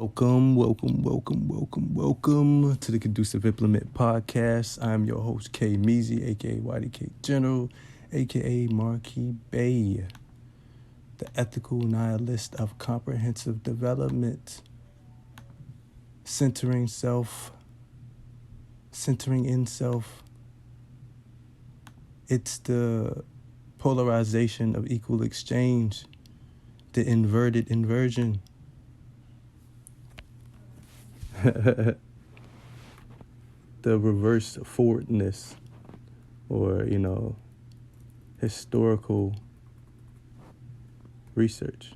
Welcome to the Conducive Implement Podcast. I'm your host, K Meezy, aka YDK General, aka Marquis Bay, the ethical nihilist of comprehensive development, centering in self. It's the polarization of equal exchange, the inverted inversion. The reverse forwardness, or historical resource,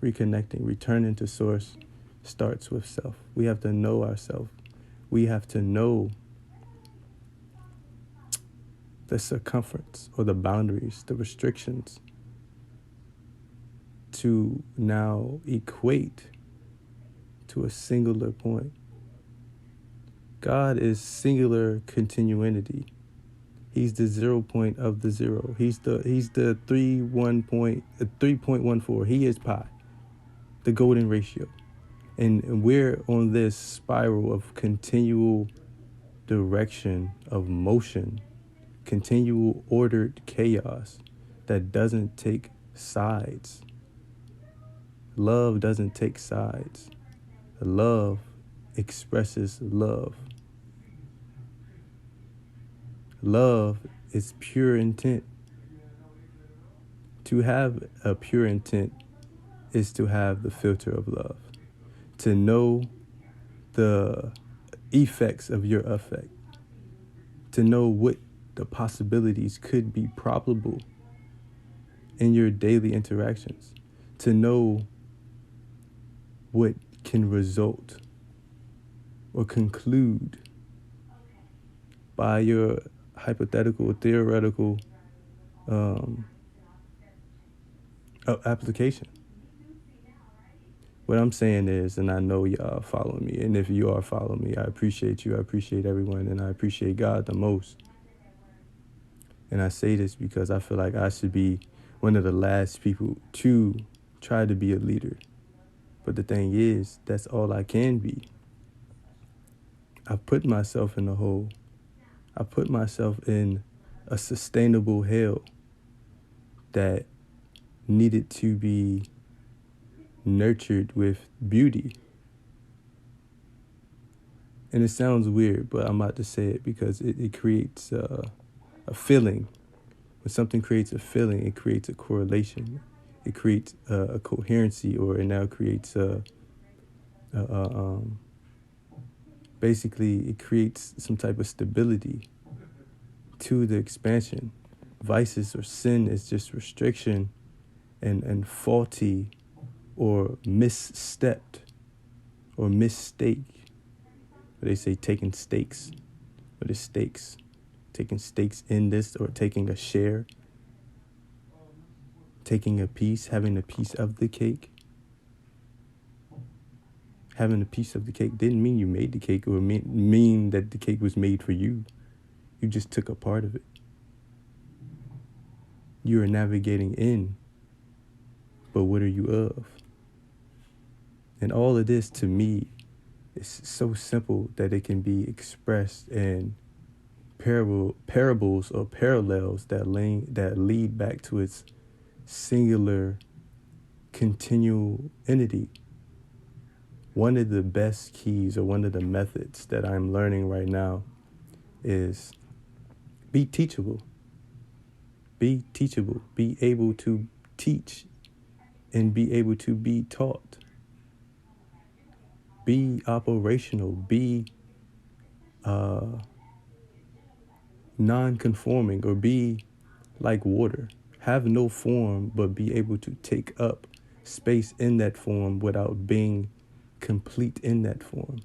reconnecting, returning to source starts with self. We have to know ourselves. We have to know the circumference or the boundaries, the restrictions, to now equate to a singular point. God is singular continuity. He's the 0 point of the zero. He's the 3.14. He is pi, the golden ratio. And we're on this spiral of continual direction of motion, continual ordered chaos that doesn't take sides. Love doesn't take sides. Love expresses love. Love is pure intent. To have a pure intent is to have the filter of love. To know the effects of your affect. To know what the possibilities could be probable in your daily interactions. To know what can result or conclude by your hypothetical, theoretical application. What I'm saying is, and I know y'all following me, and if you are following me, I appreciate you, I appreciate everyone, and I appreciate God the most. And I say this because I feel like I should be one of the last people to try to be a leader. But the thing is, that's all I can be. I've put myself in a hole. I put myself in a sustainable hell that needed to be nurtured with beauty. And it sounds weird, but I'm about to say it because it creates a feeling. When something creates a feeling, it creates a correlation. It creates a coherency, or it now creates basically it creates some type of stability to the expansion. Vices or sin is just restriction and faulty or misstepped or mistake. They say taking stakes. What is stakes? Taking stakes in this, or taking a share. Taking a piece, having a piece of the cake. Having a piece of the cake didn't mean you made the cake, or mean that the cake was made for you. You just took a part of it. You are navigating in, but what are you of? And all of this, to me, is so simple that it can be expressed in parables or parallels that lead back to its singular continual entity. One of the best keys, or one of the methods that I'm learning right now, is be teachable. Be teachable. Be able to teach and be able to be taught. Be operational. Be non-conforming, or be like water. Have no form, but be able to take up space in that form without being complete in that form.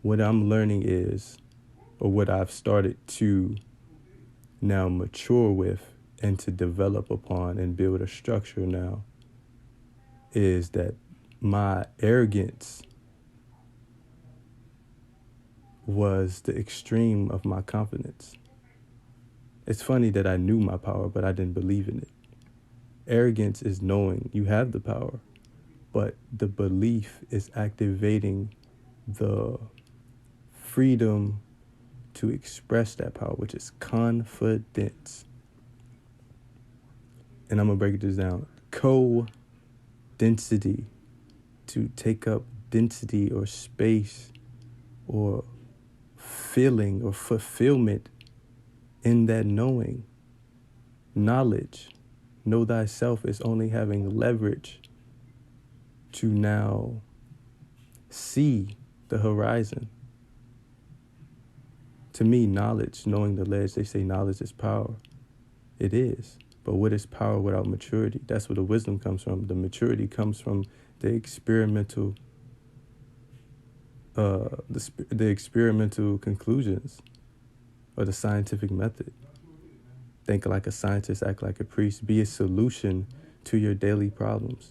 What I'm learning is, or what I've started to now mature with and to develop upon and build a structure now, is that my arrogance was the extreme of my confidence. It's funny that I knew my power, but I didn't believe in it. Arrogance is knowing you have the power, but the belief is activating the freedom to express that power, which is confidence. And I'm going to break this down. Co-density, to take up density or space or feeling or fulfillment in that knowing. Knowledge, know thyself, is only having leverage to now see the horizon. To me, knowledge, knowing the ledge, they say knowledge is power. It is. But what is power without maturity? That's where the wisdom comes from. The maturity comes from the experimental, the experimental conclusions, or the scientific method. Think like a scientist, act like a priest. Be a solution to your daily problems,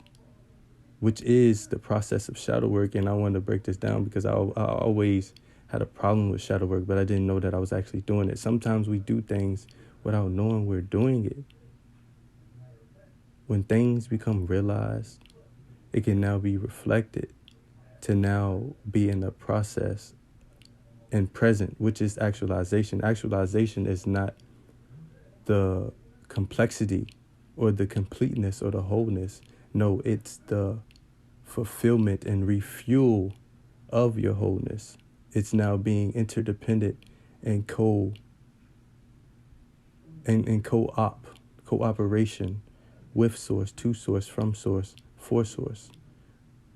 which is the process of shadow work. And I wanted to break this down because I always had a problem with shadow work, but I didn't know that I was actually doing it. Sometimes we do things without knowing we're doing it. When things become realized, it can now be reflected to now be in the process and present, which is actualization. Actualization is not the complexity or the completeness or the wholeness. No, it's the fulfillment and refuel of your wholeness. It's now being interdependent and cooperation with source, to source, from source, for source,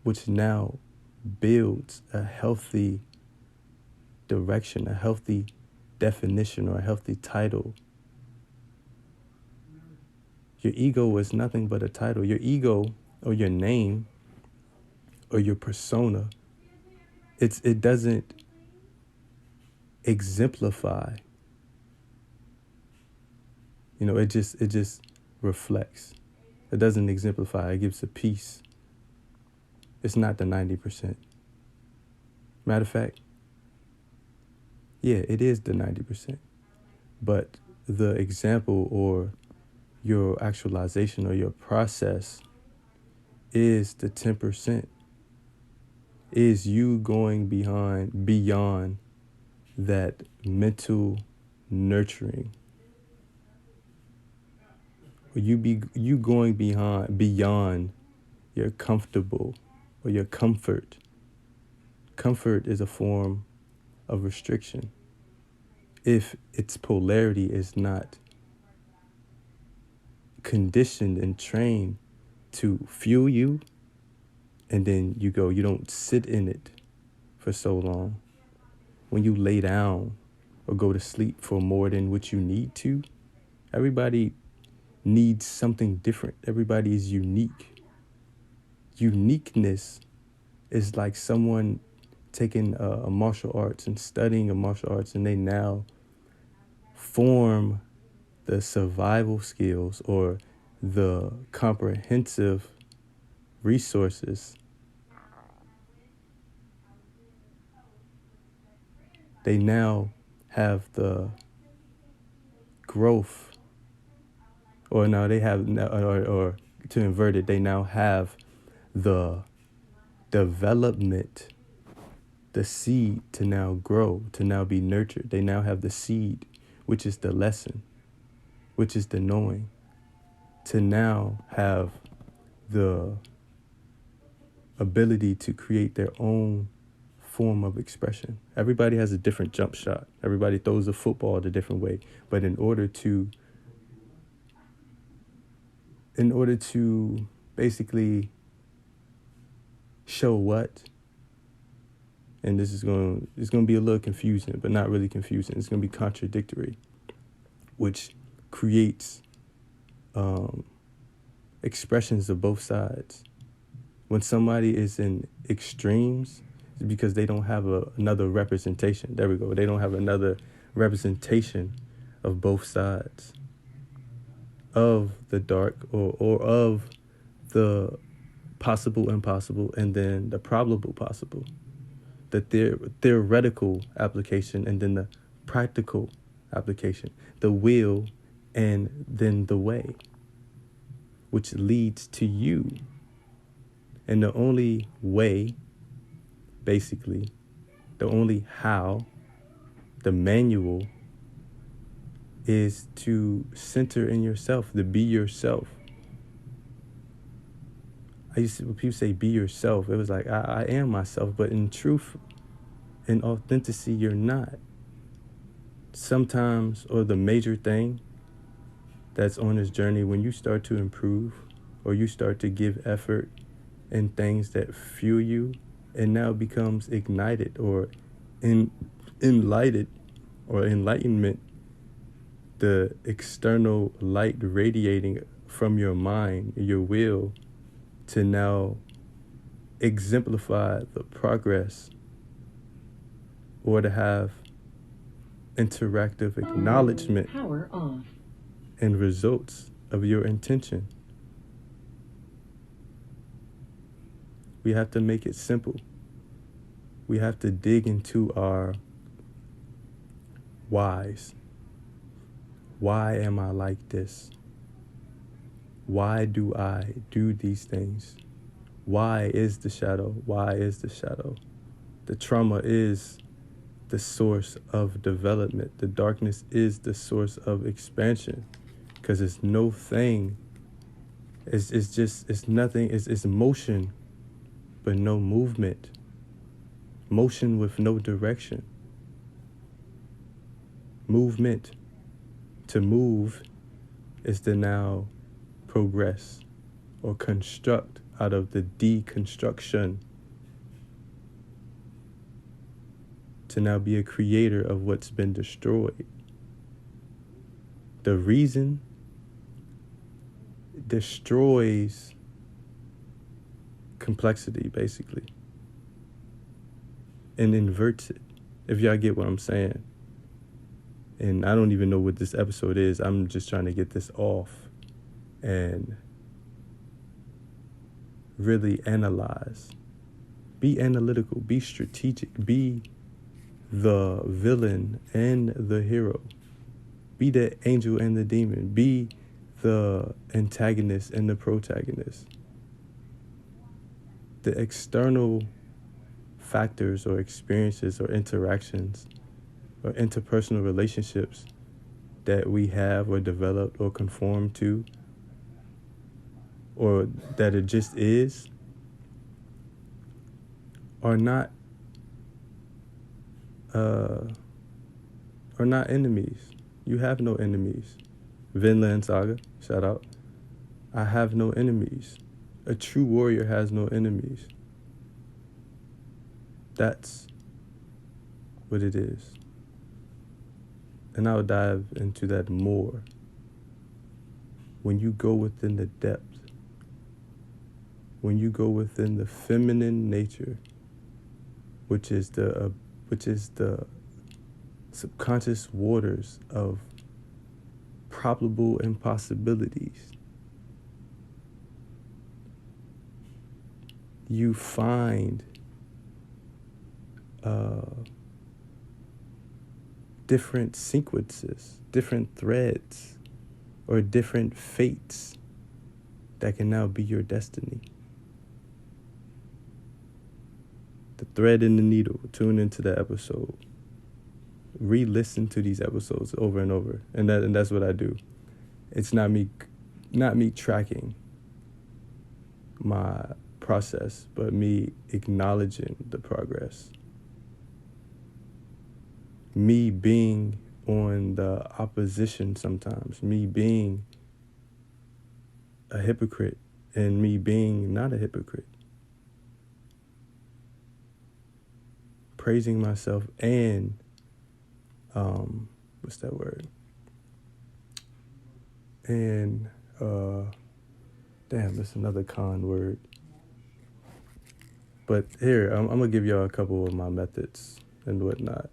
which now builds a healthy direction, a healthy definition, or a healthy title. Your ego is nothing but a title. Your ego, or your name, or your persona, it doesn't exemplify. It just reflects. It doesn't exemplify. It gives a piece. It's not the 90%. Matter of fact, yeah, it is the 90%. But the example, or your actualization, or your process, is the 10%. Is you going beyond that mental nurturing. Or you going beyond your comfortable or your comfort. Comfort is a form of restriction if its polarity is not conditioned and trained to fuel you, and then you don't sit in it for so long. When you lay down or go to sleep for more than what you need to, everybody needs something different. Everybody is unique. Uniqueness is like someone taking a martial arts and studying a martial arts, and they now form the survival skills or the comprehensive resources. They now have the growth, or now they have, or to invert it, they now have the development, the seed to now grow, to now be nurtured. They now have the seed, which is the lesson, which is the knowing, to now have the ability to create their own form of expression. Everybody has a different jump shot. Everybody throws a football a different way. But in order to basically show what, and it's going to be a little confusing, but not really confusing. It's going to be contradictory, which creates expressions of both sides. When somebody is in extremes, it's because they don't have another representation. There we go. They don't have another representation of both sides of the dark, or of the possible impossible, and then the probable possible, the theoretical application, and then the practical application, the will, and then the way. which leads to you. And the only way, basically, the only how, the manual, is to center in yourself, to be yourself. When people say be yourself, it was like, I am myself, but in truth, in authenticity, you're not. Sometimes, or the major thing that's on this journey, when you start to improve, or you start to give effort in things that fuel you, it now becomes ignited, or enlightened, or enlightenment, the external light radiating from your mind, your will, to now exemplify the progress, or to have interactive acknowledgement power off, and results of your intention. We have to make it simple. We have to dig into our whys. Why am I like this? Why do I do these things? Why is the shadow? Why is the shadow? The trauma is the source of development. The darkness is the source of expansion. Because it's no thing. It's nothing. It's motion, but no movement. Motion with no direction. Movement. To move is to now progress or construct out of the deconstruction, to now be a creator of what's been destroyed. The reason destroys complexity, basically, and inverts it, if y'all get what I'm saying. And I don't even know what this episode is. I'm just trying to get this off and really analyze. Be analytical. Be strategic. Be the villain and the hero. Be the angel and the demon. Be the antagonist and the protagonist. The external factors or experiences or interactions or interpersonal relationships that we have or developed or conform to, or that it just is, are not enemies. You have no enemies. Vinland Saga, shout out. I have no enemies. A true warrior has no enemies. That's what it is. And I'll dive into that more when you go within the depth, when you go within the feminine nature, which is the subconscious waters of probable impossibilities. You find different sequences, different threads, or different fates that can now be your destiny. The thread in the needle. Tune into the episode. Re-listen to these episodes over and over, and that's what I do. It's not me tracking my process, but me acknowledging the progress. Me being on the opposition sometimes, me being a hypocrite, and me being not a hypocrite. Praising myself and, what's that word? And, that's another con word. But here, I'm going to give y'all a couple of my methods and whatnot.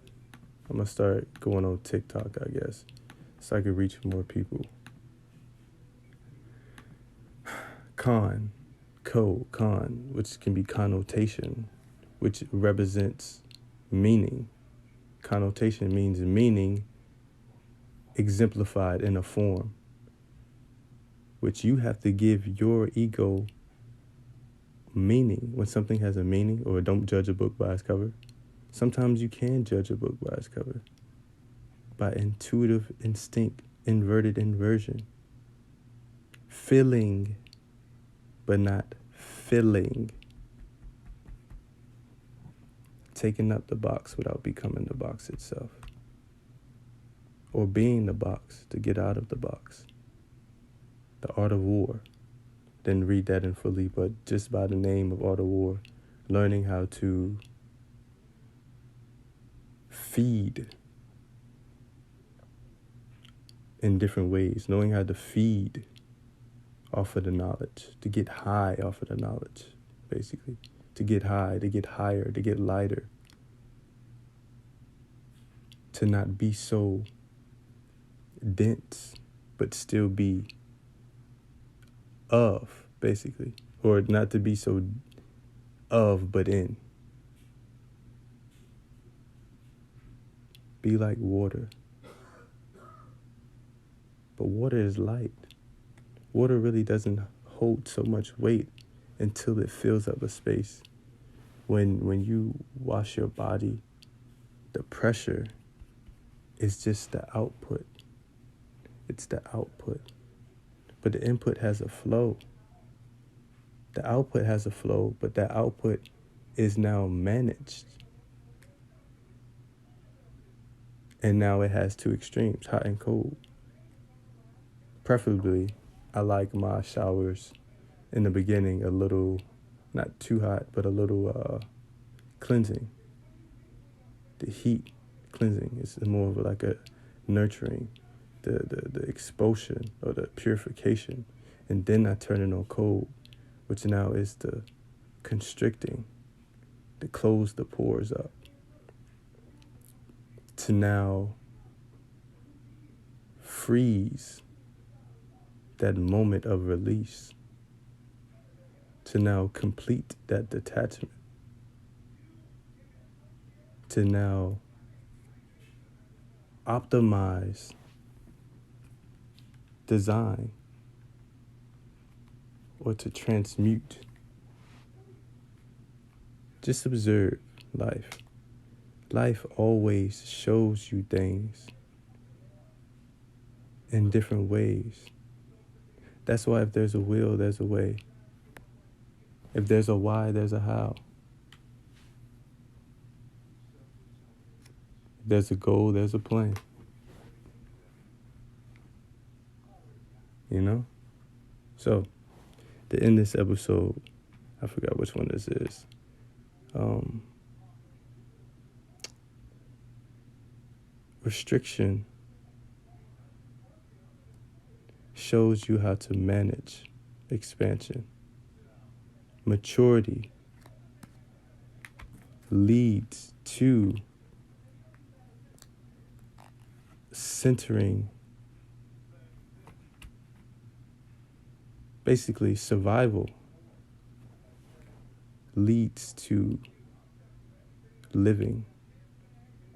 I'm going to start going on TikTok, I guess, so I can reach more people. Con, which can be connotation, which represents meaning. Connotation means meaning exemplified in a form, which you have to give your ego meaning. When something has a meaning, or don't judge a book by its cover, sometimes you can judge a book by its cover, by intuitive instinct, inverted inversion, feeling but not filling, taking up the box without becoming the box itself, or being the box to get out of the box. The Art of War. Didn't read that in fully, but just by the name of Art of War, learning how to feed in different ways, knowing how to feed off of the knowledge, to get high off of the knowledge, basically. To get high, to get higher, to get lighter. To not be so dense, but still be of, basically. Or not to be so of, but in. Be like water. But water is light. Water really doesn't hold so much weight until it fills up a space. When you wash your body, the pressure is just the output. It's the output. But the input has a flow. The output has a flow, but that output is now managed. And now it has two extremes, hot and cold. Preferably, I like my showers in the beginning a little, not too hot, but a little cleansing. The heat cleansing is more of like a nurturing, the expulsion or the purification. And then I turn it on cold, which now is the constricting, to close the pores up. To now freeze that moment of release. To now complete that detachment. To now optimize design, or to transmute. Just observe life. Life always shows you things in different ways. That's why if there's a will, there's a way. If there's a why, there's a how. If there's a goal, there's a plan. You know? So, to end this episode, I forgot which one this is. Restriction shows you how to manage expansion. Maturity leads to centering. Basically, survival leads to living.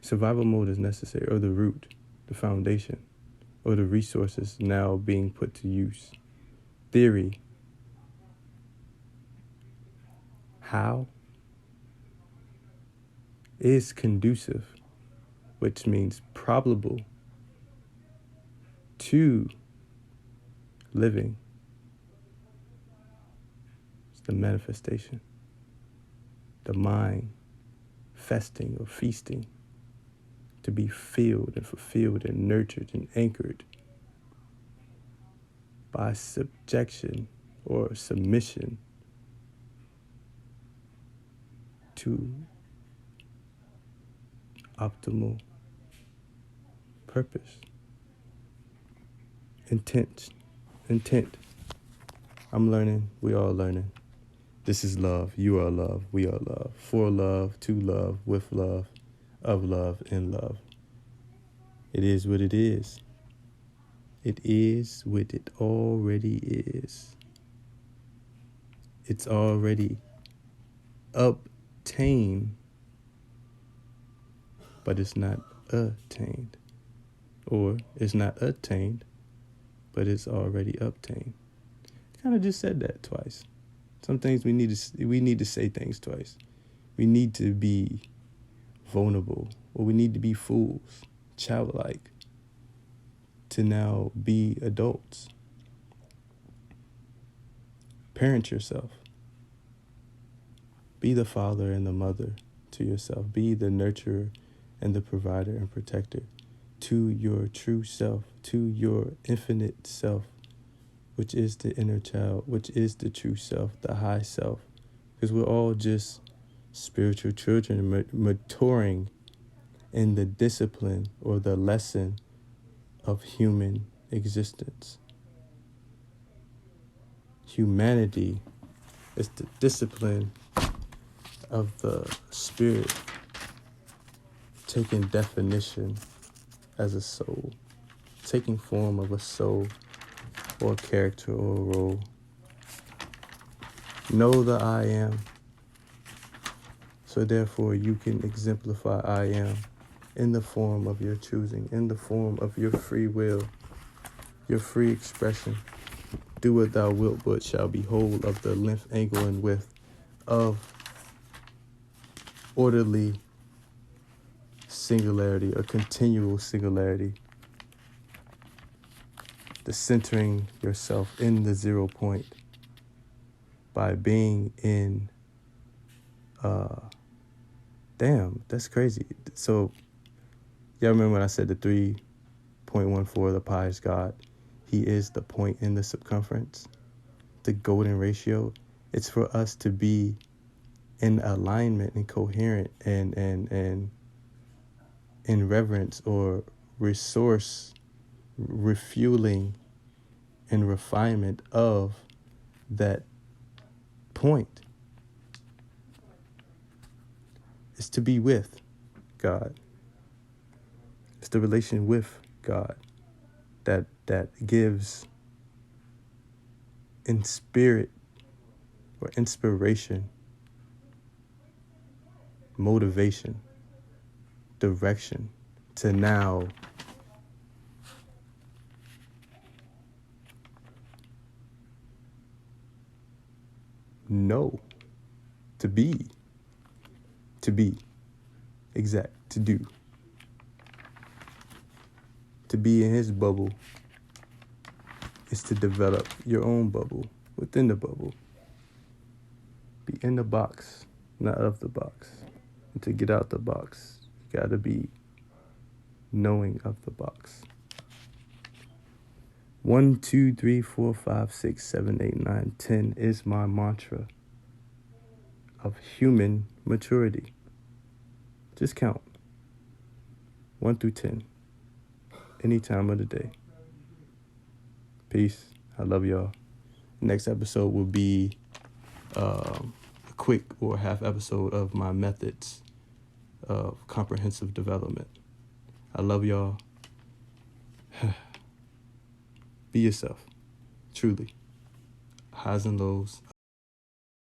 Survival mode is necessary, or the root, the foundation, or the resources now being put to use. Theory. How is conducive, which means probable, to living. It's the manifestation. The mind festing or feasting, to be filled and fulfilled and nurtured and anchored by subjection or submission to optimal purpose. Intent. I'm learning, we all learning. This is love, you are love, we are love. For love, to love, with love, of love, in love. It is what it is. It is what it already is. It's already obtained, but it's not attained. Or it's not attained, but it's already obtained. Kind of just said that twice. Some things we need to say things twice. We need to be vulnerable, or we need to be fools, childlike, to now be adults. Parent yourself. Be the father and the mother to yourself. Be the nurturer and the provider and protector to your true self, to your infinite self, which is the inner child, which is the true self, the high self. Because we're all just spiritual children maturing in the discipline or the lesson of human existence. Humanity is the discipline of the spirit taking definition as a soul, taking form of a soul or a character or a role. Know the I am, so therefore you can exemplify I am in the form of your choosing, in the form of your free will, your free expression. Do what thou wilt, but shall be whole of the length, angle, and width of orderly singularity or continual singularity. The centering yourself in the 0 point by being in, damn, that's crazy. So, y'all remember when I said the 3.14, the pi is God? He is the point in the circumference, the golden ratio. It's for us to be in alignment and coherent and in reverence or resource refueling and refinement of that point. It's to be with God. It's the relation with God that gives in spirit or inspiration, motivation, direction to now know, to be exact, to do. To be in his bubble is to develop your own bubble within the bubble. Be in the box, not of the box. And to get out the box, you gotta be knowing of the box. 1, 2, 3, 4, 5, 6, 7, 8, 9, 10 is my mantra of human maturity. Just count 1 through 10, any time of the day. Peace. I love y'all. Next episode will be a quick or half episode of my methods of comprehensive development. I love y'all. Be yourself, truly. Highs and lows.